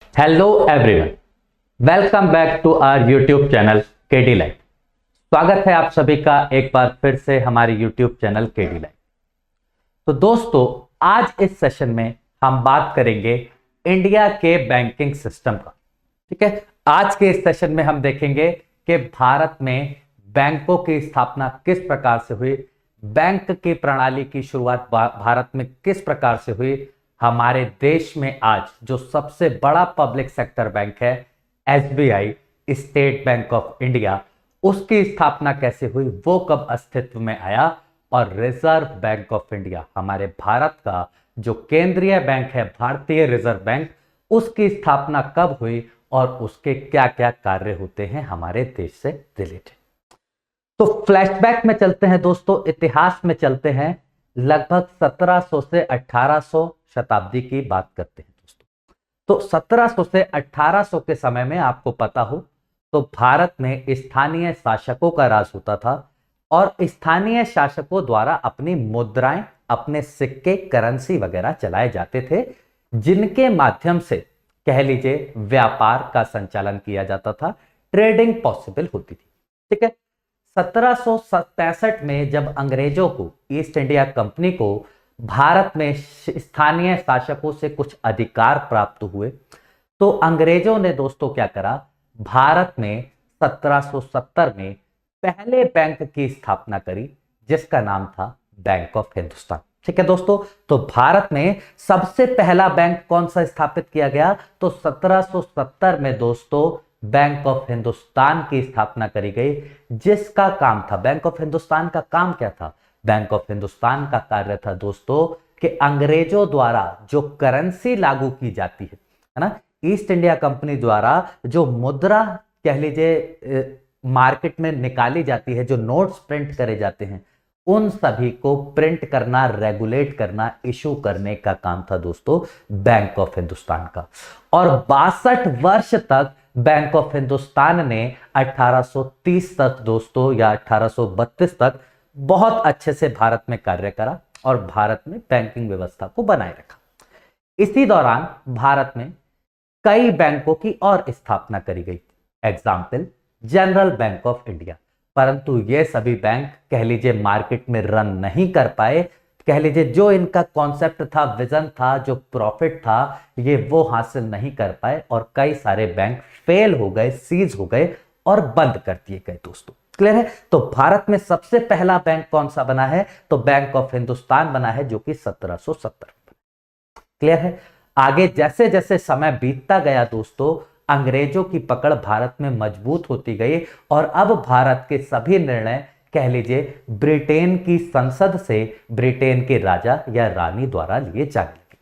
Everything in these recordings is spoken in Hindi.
Hello everyone, welcome back to our YouTube channel KD life. स्वागत है आप सभी का एक बार फिर से हमारे यूट्यूब चैनल केडी लाइफ। तो दोस्तों, आज इस सेशन में हम बात करेंगे इंडिया के बैंकिंग सिस्टम का। ठीक है, आज के इस सेशन में हम देखेंगे कि भारत में बैंकों की स्थापना किस प्रकार से हुई, बैंक की प्रणाली की शुरुआत भारत में किस प्रकार से हुई, हमारे देश में आज जो सबसे बड़ा पब्लिक सेक्टर बैंक है SBI, state bank of India, उसकी स्थापना कैसे हुई, वो कब अस्तित्व में आया, और रिजर्व बैंक ऑफ इंडिया हमारे भारत का जो केंद्रीय बैंक है भारतीय रिजर्व बैंक, उसकी स्थापना कब हुई और उसके क्या क्या कार्य होते हैं हमारे देश से रिलेटेड। तो फ्लैशबैक में चलते हैं दोस्तों, इतिहास में चलते हैं, लगभग 1700 से 1800 शताब्दी की बात करते हैं दोस्तों। तो 1700 से 1800 के समय में आपको पता हो तो भारत में स्थानीय शासकों का राज होता था और स्थानीय शासकों द्वारा अपनी मुद्राएं, अपने सिक्के, करेंसी वगैरह चलाए जाते थे, जिनके माध्यम से कह लीजिए व्यापार का संचालन किया जाता था, ट्रेडिंग पॉसिबल होती थी। ठीक है, 1767 में जब अंग्रेजों को, ईस्ट इंडिया कंपनी को भारत में स्थानीय शासकों से कुछ अधिकार प्राप्त हुए, तो अंग्रेजों ने दोस्तों क्या करा, भारत में 1770 में पहले बैंक की स्थापना करी जिसका नाम था बैंक ऑफ हिंदुस्तान। ठीक है दोस्तों, तो भारत में सबसे पहला बैंक कौन सा स्थापित किया गया, तो 1770 में दोस्तों बैंक ऑफ हिंदुस्तान की स्थापना करी गई, जिसका काम था, बैंक ऑफ हिंदुस्तान का काम क्या था, बैंक ऑफ हिंदुस्तान का कार्य था दोस्तों कि अंग्रेजों द्वारा जो करेंसी लागू की जाती है ना, ईस्ट इंडिया कंपनी द्वारा जो मुद्रा कह लीजिए मार्केट में निकाली जाती है, जो नोट्स प्रिंट करे जाते हैं, उन सभी को प्रिंट करना, रेगुलेट करना, इशू करने का काम था दोस्तों बैंक ऑफ हिंदुस्तान का। और 62 वर्ष तक बैंक ऑफ हिंदुस्तान ने 1830 तक दोस्तों या 1832 तक बहुत अच्छे से भारत में कार्य करा और भारत में बैंकिंग व्यवस्था को बनाए रखा। इसी दौरान भारत में कई बैंकों की और स्थापना करी गई। Example, general bank of India. परंतु ये सभी बैंक कह लीजिए मार्केट में रन नहीं कर पाए, कह लीजिए जो इनका कॉन्सेप्ट था, विजन था, जो प्रॉफिट था, ये वो हासिल नहीं कर पाए और कई सारे बैंक फेल हो गए, सीज हो गए और बंद कर दिए गए दोस्तों। क्लियर है? तो भारत में सबसे पहला बैंक कौन सा बना है, तो बैंक ऑफ हिंदुस्तान बना है, जो कि 1770। क्लियर है? आगे जैसे जैसे समय बीतता गया दोस्तों, अंग्रेजों की पकड़ भारत में मजबूत होती गई और अब भारत के सभी निर्णय कह लीजिए ब्रिटेन की संसद से ब्रिटेन के राजा या रानी द्वारा लिए जाने लगे।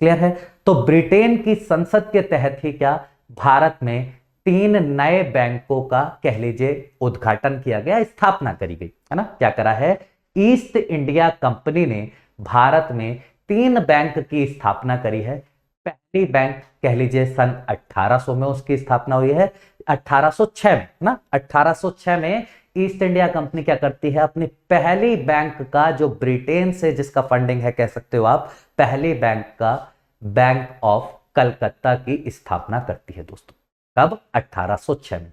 क्लियर है? तो ब्रिटेन की संसद के तहत ही क्या भारत में 3 नए बैंकों का कह लीजिए उद्घाटन किया गया, स्थापना करी गई, है ना। क्या करा है, ईस्ट इंडिया कंपनी ने भारत में 3 बैंक की स्थापना करी है। पहली बैंक कह लीजिए सन 1800 में उसकी स्थापना हुई है, 1806 में ना, 1806 में ईस्ट इंडिया कंपनी क्या करती है, अपनी पहली बैंक का, जो ब्रिटेन से जिसका फंडिंग है कह सकते हो आप, पहली बैंक का, बैंक ऑफ कलकत्ता की स्थापना करती है दोस्तों। कब? 1806 में।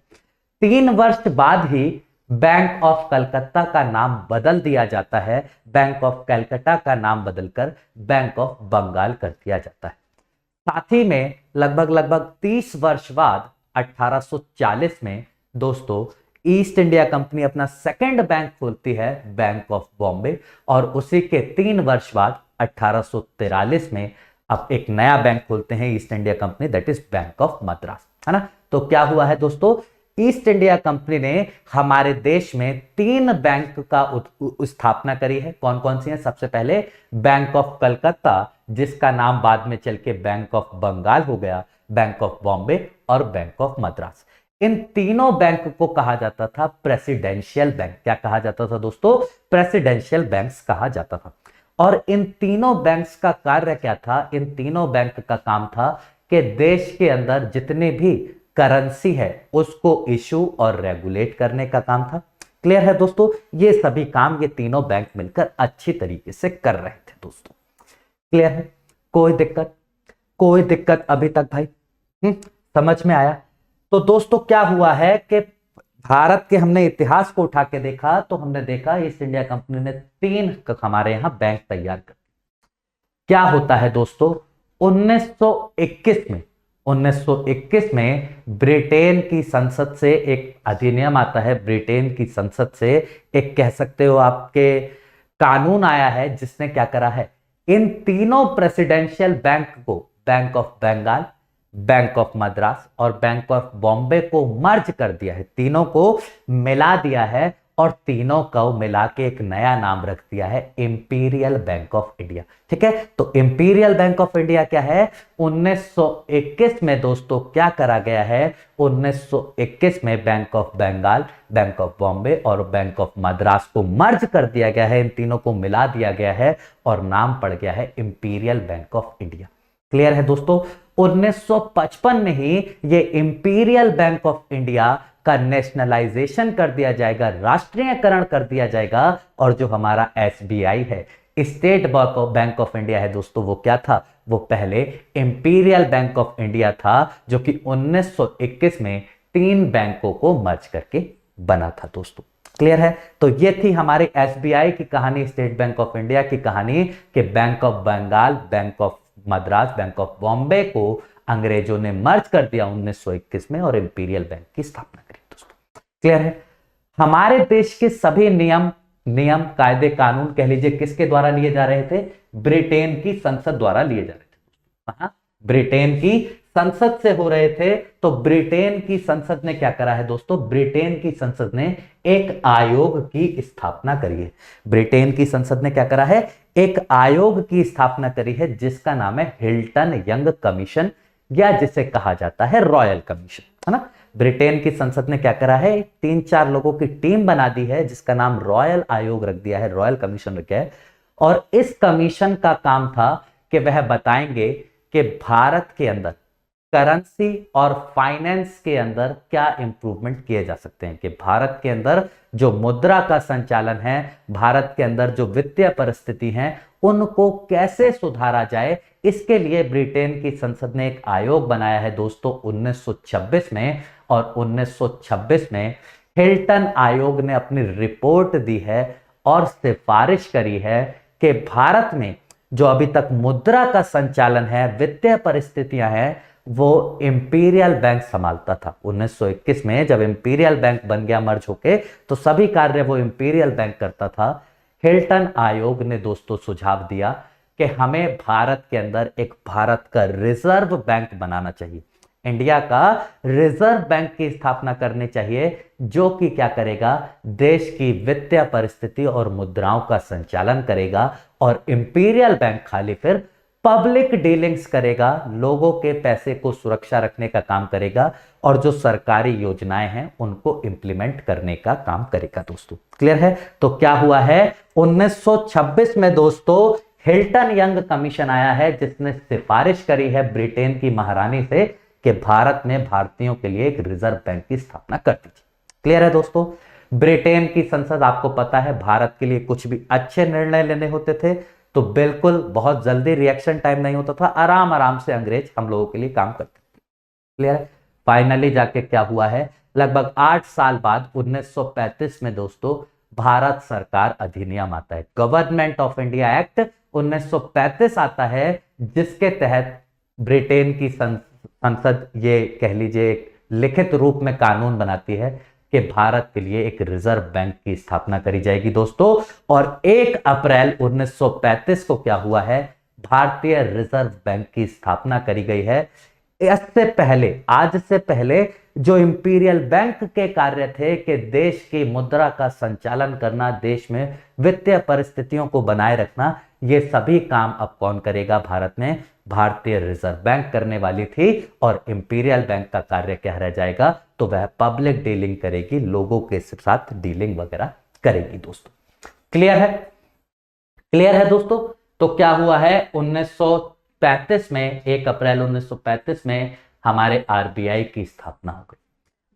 3 वर्ष बाद ही बैंक ऑफ कलकत्ता का नाम बदल दिया जाता है, बैंक ऑफ कलकत्ता का नाम बदलकर बैंक ऑफ बंगाल कर दिया जाता है। साथ ही में लगभग 30 वर्ष बाद 1840 में दोस्तों ईस्ट इंडिया कंपनी अपना सेकंड बैंक खोलती है, बैंक ऑफ बॉम्बे, और उसी के 3 वर्ष बाद 1843 में अब एक नया बैंक खोलते हैं east India company, that is bank of Madras, है ना। तो क्या हुआ है दोस्तों, ईस्ट इंडिया कंपनी ने हमारे देश में 3 बैंक का स्थापना करी है। कौन कौन सी है? सबसे पहले बैंक ऑफ कलकत्ता, जिसका नाम बाद में चल के बैंक ऑफ बंगाल हो गया, बैंक ऑफ बॉम्बे और बैंक ऑफ मद्रास। इन तीनों बैंक को कहा जाता था प्रेसिडेंशियल बैंक। क्या कहा जाता था दोस्तों? प्रेसिडेंशियल बैंक्स कहा जाता था। और इन तीनों बैंक्स का कार्य क्या था? इन तीनों बैंक का काम था कि देश के अंदर जितने भी करेंसी है उसको इशू और रेगुलेट करने का काम था। क्लियर है दोस्तों? ये सभी काम ये तीनों बैंक मिलकर अच्छी तरीके से कर रहे थे दोस्तों। क्लियर है? कोई दिक्कत? कोई दिक्कत अभी तक भाई? समझ में आया। तो दोस्तों क्या हुआ है कि भारत के हमने इतिहास को उठा के देखा तो हमने देखा ईस्ट इंडिया कंपनी ने 3 हमारे यहां बैंक तैयार कर। क्या होता है दोस्तों, 1921 में ब्रिटेन की संसद से एक अधिनियम आता है, ब्रिटेन की संसद से एक कह सकते हो आपके कानून आया है, जिसने क्या करा है, इन तीनों प्रेसिडेंशियल बैंक को, bank of Bengal, bank of Madras और बैंक ऑफ बॉम्बे को मर्ज कर दिया है, तीनों को मिला दिया है और तीनों को मिला के एक नया नाम रख दिया है, इंपीरियल बैंक ऑफ इंडिया। ठीक है, तो इंपीरियल बैंक ऑफ इंडिया क्या है, 1921 में दोस्तों क्या करा गया है, 1921 में bank of Bengal, bank of Bombay और बैंक ऑफ मद्रास को मर्ज कर दिया गया है, इन तीनों को मिला दिया गया है और नाम पड़ गया है imperial bank of India. Clear है दोस्तों। 1955 में ही ये इंपीरियल बैंक ऑफ इंडिया का नेशनलाइजेशन कर दिया जाएगा, राष्ट्रीयकरण कर दिया जाएगा और जो हमारा एसबीआई है, स्टेट बैंक ऑफ इंडिया है दोस्तों, वो क्या था, वो पहले इंपीरियल बैंक ऑफ इंडिया था, जो कि 1921 में 3 बैंकों को मर्ज करके बना था दोस्तों। क्लियर है। तो ये थी हमारी एसबीआई की कहानी, स्टेट बैंक ऑफ इंडिया की कहानी, कि bank of Bengal, bank of Madras, bank of Bombay को अंग्रेजों ने मर्ज कर दिया 1921 में और इंपीरियल बैंक की स्थापना करी दोस्तों। क्लियर है। हमारे देश के सभी नियम कायदे कानून कह लीजिए किसके द्वारा लिए जा रहे थे, ब्रिटेन की संसद द्वारा लिए जा रहे थे। ब्रिटेन की संसद से हो रहे थे। तो ब्रिटेन की संसद ने क्या करा है दोस्तों, ब्रिटेन की संसद ने एक आयोग की स्थापना करी है। ब्रिटेन की संसद ने क्या करा है, एक आयोग की स्थापना करी है, जिसका नाम है हिल्टन यंग कमीशन, या जिसे कहा जाता है रॉयल कमीशन, है ना। ब्रिटेन की संसद ने क्या करा है, 3-4 लोगों की टीम बना दी है, जिसका नाम रॉयल आयोग रख दिया है, रॉयल कमीशन रखा है। और इस कमीशन का काम था कि वह बताएंगे कि भारत के अंदर करेंसी और फाइनेंस के अंदर क्या इंप्रूवमेंट किए जा सकते हैं, कि भारत के अंदर जो मुद्रा का संचालन है, भारत के अंदर जो वित्तीय परिस्थिति है, उनको कैसे सुधारा जाए। इसके लिए ब्रिटेन की संसद ने एक आयोग बनाया है दोस्तों 1926 में, और 1926 में हिल्टन आयोग ने अपनी रिपोर्ट दी है और सिफारिश करी है कि भारत में जो अभी तक मुद्रा का संचालन है, वित्तीय परिस्थितियां हैं, वो इंपीरियल बैंक संभालता था। 1921 में जब इंपीरियल बैंक बन गया मर्ज होके, तो सभी कार्य वो इंपीरियल बैंक करता था। हिल्टन आयोग ने दोस्तों सुझाव दिया कि हमें भारत के अंदर एक भारत का रिजर्व बैंक बनाना चाहिए, इंडिया का रिजर्व बैंक की स्थापना करनी चाहिए, जो कि क्या करेगा, देश की वित्तीय परिस्थिति और मुद्राओं का संचालन करेगा। और इंपीरियल बैंक खाली फिर पब्लिक डीलिंग्स करेगा, लोगों के पैसे को सुरक्षा रखने का काम करेगा, और जो सरकारी योजनाएं हैं उनको इंप्लीमेंट करने का काम करेगा दोस्तों। क्लियर है। तो क्या हुआ है, 1926 में दोस्तों हिल्टन यंग कमीशन आया है, जिसने सिफारिश करी है ब्रिटेन की महारानी से कि भारत में भारतीयों के लिए एक रिजर्व बैंक की स्थापना कर दीजिए। क्लियर है दोस्तों। ब्रिटेन की संसद आपको पता है, भारत के लिए कुछ भी अच्छे निर्णय लेने होते थे तो बिल्कुल बहुत जल्दी रिएक्शन टाइम नहीं होता था, आराम से अंग्रेज हम लोगों के लिए काम करते थे। क्लियर है। फाइनली जाके क्या हुआ है, लगभग 8 साल बाद 1935 में दोस्तों भारत सरकार अधिनियम आता है, गवर्नमेंट ऑफ इंडिया एक्ट 1935 आता है, जिसके तहत ब्रिटेन की संसद ये कह लीजिए एक लिखित रूप में कानून बनाती है कि भारत के लिए एक रिजर्व बैंक की स्थापना करी जाएगी दोस्तों। और 1 अप्रैल 1935 को क्या हुआ है, भारतीय रिजर्व बैंक की स्थापना करी गई है। इससे पहले, आज से पहले जो इंपीरियल बैंक के कार्य थे कि देश की मुद्रा का संचालन करना, देश में वित्तीय परिस्थितियों को बनाए रखना, ये सभी काम अब कौन करेगा, भारत में भारतीय रिजर्व बैंक करने वाली थी। और इंपीरियल बैंक का कार्य क्या रह जाएगा, तो वह पब्लिक डीलिंग करेगी, लोगों के साथ डीलिंग वगैरह करेगी दोस्तों। क्लियर है। क्लियर है दोस्तों। तो क्या हुआ है, 1935 में 1 अप्रैल 1935 में हमारे आरबीआई की स्थापना हो गई।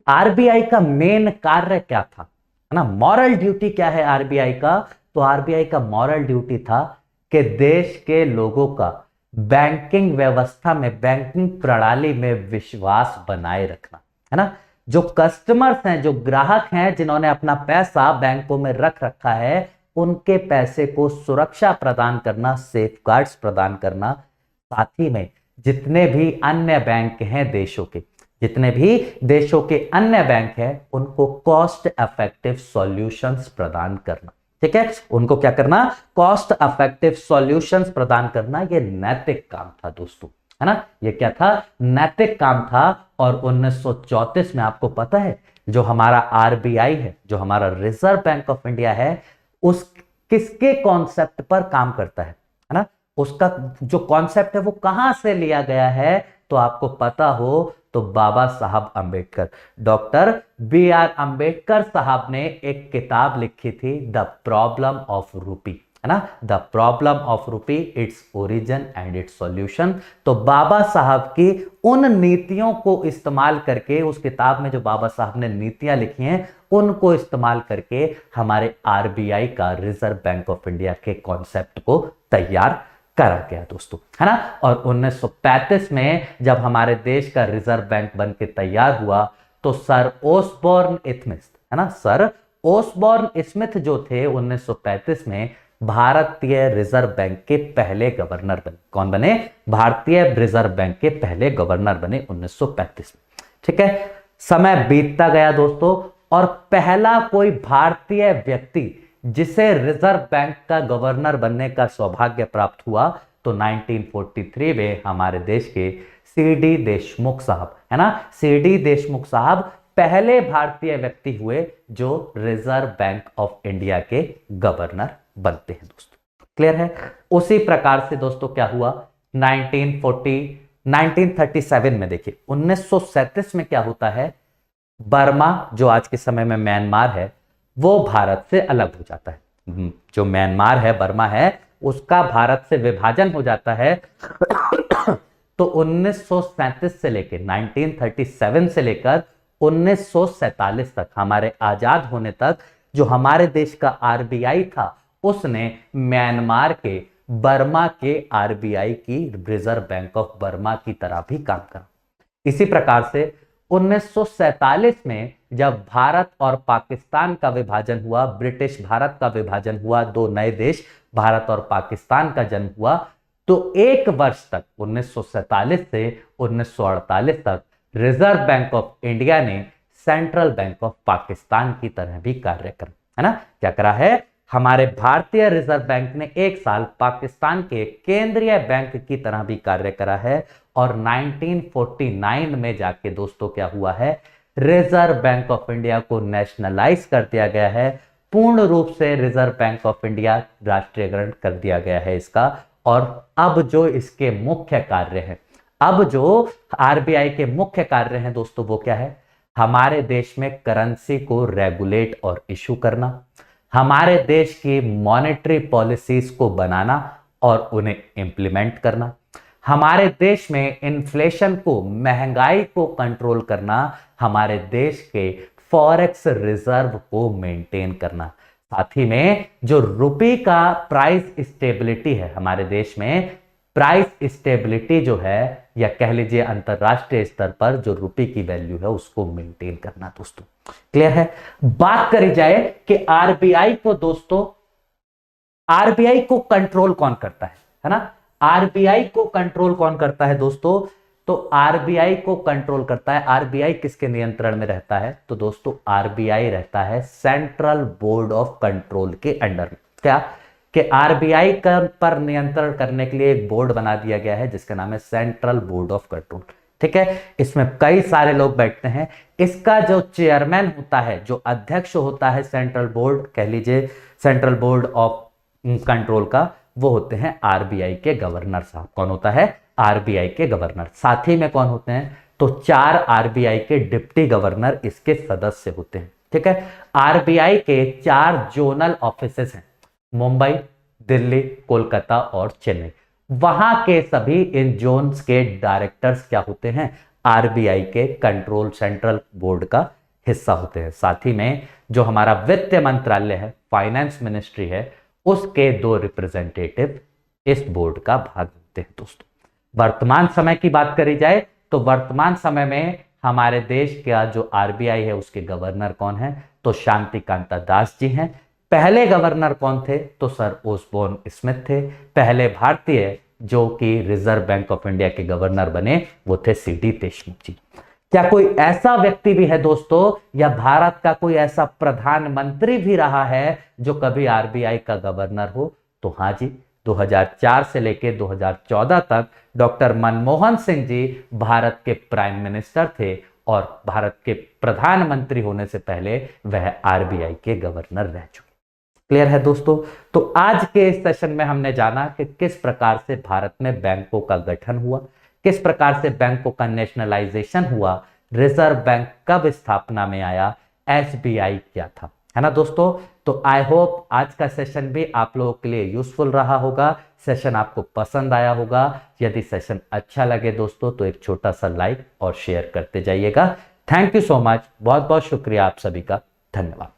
आरबीआई का मेन कार्य क्या था, है ना, मॉरल ड्यूटी क्या है आरबीआई का, तो आरबीआई का मॉरल ड्यूटी था कि देश के लोगों का बैंकिंग व्यवस्था में, बैंकिंग प्रणाली में विश्वास बनाए रखना, है ना। जो कस्टमर्स हैं, जो ग्राहक हैं, जिन्होंने अपना पैसा बैंकों में रख रखा है, उनके पैसे को सुरक्षा प्रदान करना, सेफगार्ड्स प्रदान करना। साथ ही में जितने भी अन्य बैंक हैं देशों के, जितने भी देशों के अन्य बैंक हैं, उनको कॉस्ट इफेक्टिव सॉल्यूशंस प्रदान करना। ठीक है, उनको क्या करना, कॉस्ट इफेक्टिव सॉल्यूशंस प्रदान करना। ये नैतिक काम था दोस्तों, है ना, ये क्या था, नैतिक काम था। और 1934 में आपको पता है जो हमारा आरबीआई है, जो हमारा रिजर्व बैंक ऑफ इंडिया है, उस किसके कॉन्सेप्ट पर काम करता है ना, उसका जो कॉन्सेप्ट है वो कहां से लिया गया है, तो आपको पता हो तो Baba Saheb Ambedkar, doctor B R Ambedkar Saheb ने एक किताब लिखी थी, द प्रॉब्लम ऑफ रूपी, है ना, द प्रॉब्लम ऑफ रूपी, its origin and it's solution. तो बाबा साहब की उन नीतियों को इस्तेमाल करके, उस किताब में जो बाबा साहब ने नीतियां लिखी हैं, उनको इस्तेमाल करके हमारे आरबीआई का, रिजर्व बैंक ऑफ इंडिया के कॉन्सेप्ट को तैयार करा गया दोस्तों, है ना। और 1935 में जब हमारे देश का रिजर्व बैंक बन के तैयार हुआ, तो सर ओसबॉर्न स्मिथ, है ना, सर ओसबॉर्न स्मिथ जो थे 1935 में भारतीय रिजर्व बैंक के पहले गवर्नर बने। कौन बने, भारतीय रिजर्व बैंक के पहले गवर्नर बने 1935 में। ठीक है, समय बीतता गया दोस्तों, और पहला कोई भारतीय व्यक्ति जिसे रिजर्व बैंक का गवर्नर बनने का सौभाग्य प्राप्त हुआ, तो 1943 में हमारे देश के सीडी देशमुख साहब, है ना, सीडी देशमुख साहब पहले भारतीय व्यक्ति हुए जो रिजर्व बैंक ऑफ इंडिया के गवर्नर बनते हैं दोस्तों। क्लियर है। उसी प्रकार से दोस्तों क्या हुआ, 1937 में, देखिए 1937 में क्या होता है, बर्मा जो आज के समय में म्यांमार है, वो भारत से अलग हो जाता है। जो म्यांमार है, बर्मा है, उसका भारत से विभाजन हो जाता है। तो 1937 से लेकर 1937 से लेकर 1947 तक, हमारे आजाद होने तक, जो हमारे देश का आरबीआई था, उसने म्यांमार के, बर्मा के आरबीआई की, रिजर्व बैंक ऑफ बर्मा की तरह भी काम करा। इसी प्रकार से 1947 में जब भारत और पाकिस्तान का विभाजन हुआ, ब्रिटिश भारत का विभाजन हुआ, दो नए देश भारत और पाकिस्तान का जन्म हुआ, तो एक वर्ष तक 1947 से 1948 तक रिजर्व बैंक ऑफ इंडिया ने सेंट्रल बैंक ऑफ पाकिस्तान की तरह भी कार्य करा, है ना। क्या करा है, हमारे भारतीय रिजर्व बैंक ने एक साल पाकिस्तान के केंद्रीय बैंक की तरह भी कार्य करा है। और 1949 में जाके दोस्तों क्या हुआ है, रिजर्व बैंक ऑफ इंडिया को नेशनलाइज कर दिया गया है, पूर्ण रूप से रिजर्व बैंक ऑफ इंडिया राष्ट्रीयकरण कर दिया गया है इसका। और अब जो इसके मुख्य कार्य हैं, अब जो आरबीआई के मुख्य कार्य हैं दोस्तों, वो क्या है, हमारे देश में करेंसी को रेगुलेट और इशू करना, हमारे देश की मॉनेटरी पॉलिसीज को बनाना और उन्हें इंप्लीमेंट करना, हमारे देश में इन्फ्लेशन को, महंगाई को कंट्रोल करना, हमारे देश के फॉरेक्स रिजर्व को मेंटेन करना, साथ ही में जो रुपये का प्राइस स्टेबिलिटी है, हमारे देश में प्राइस स्टेबिलिटी जो है, या कह लीजिए अंतरराष्ट्रीय स्तर पर जो रुपये की वैल्यू है, उसको मेंटेन करना दोस्तों। क्लियर है। बात करी जाए कि आरबीआई को दोस्तों, आरबीआई को कंट्रोल कौन करता है ना, आरबीआई को कंट्रोल कौन करता है दोस्तों, तो आरबीआई को कंट्रोल करता है, आरबीआई किसके नियंत्रण में रहता है, तो दोस्तों आरबीआई रहता है सेंट्रल बोर्ड ऑफ कंट्रोल के अंडर में। क्या कि आरबीआई पर नियंत्रण करने के लिए एक बोर्ड बना दिया गया है जिसका नाम है सेंट्रल बोर्ड ऑफ कंट्रोल। ठीक है, इसमें कई सारे लोग बैठते हैं। इसका जो चेयरमैन होता है, जो अध्यक्ष होता है सेंट्रल बोर्ड, कह लीजिए सेंट्रल बोर्ड ऑफ कंट्रोल का, वो होते हैं आरबीआई के गवर्नर साहब। कौन होता है, आरबीआई के गवर्नर। साथ ही में कौन होते हैं, तो 4 आरबीआई के डिप्टी गवर्नर इसके सदस्य होते हैं। ठीक है, आरबीआई के 4 जोनल ऑफिसेस हैं, मुंबई, दिल्ली, कोलकाता और चेन्नई। वहां के सभी इन जोन्स के डायरेक्टर्स क्या होते हैं, आरबीआई के कंट्रोल सेंट्रल बोर्ड का हिस्सा होते हैं। साथ ही में जो हमारा वित्त मंत्रालय है, फाइनेंस मिनिस्ट्री है, उसके 2 रिप्रेजेंटेटिव इस बोर्ड का भाग होते हैं। सकते हैं दोस्तों। वर्तमान समय की बात करी जाए तो वर्तमान समय में हमारे देश का जो आरबीआई है उसके गवर्नर कौन है, तो शांति कांता दास जी हैं। पहले गवर्नर कौन थे, तो सर ओसबोर्न स्मिथ थे। पहले भारतीय जो कि रिजर्व बैंक ऑफ इंडिया के गवर्नर बने वो थे सीडी देशमुख जी। क्या कोई ऐसा व्यक्ति भी है दोस्तों, या भारत का कोई ऐसा प्रधानमंत्री भी रहा है जो कभी आरबीआई का गवर्नर हो, तो हाँ जी, 2004 से लेकर 2014 तक डॉक्टर मनमोहन सिंह जी भारत के प्राइम मिनिस्टर थे और भारत के प्रधानमंत्री होने से पहले वह आरबीआई के गवर्नर रह चुके। क्लियर है दोस्तों। तो आज के इस सेशन में हमने जाना कि किस प्रकार से भारत में बैंकों का गठन हुआ, किस प्रकार से बैंकों का नेशनलाइजेशन हुआ, रिजर्व बैंक कब स्थापना में आया, एसबीआई क्या था, है ना दोस्तों। तो आई होप आज का सेशन भी आप लोगों के लिए यूजफुल रहा होगा, सेशन आपको पसंद आया होगा। यदि सेशन अच्छा लगे दोस्तों तो एक छोटा सा लाइक और शेयर करते जाइएगा। थैंक यू सो मच, बहुत बहुत शुक्रिया आप सभी का, धन्यवाद।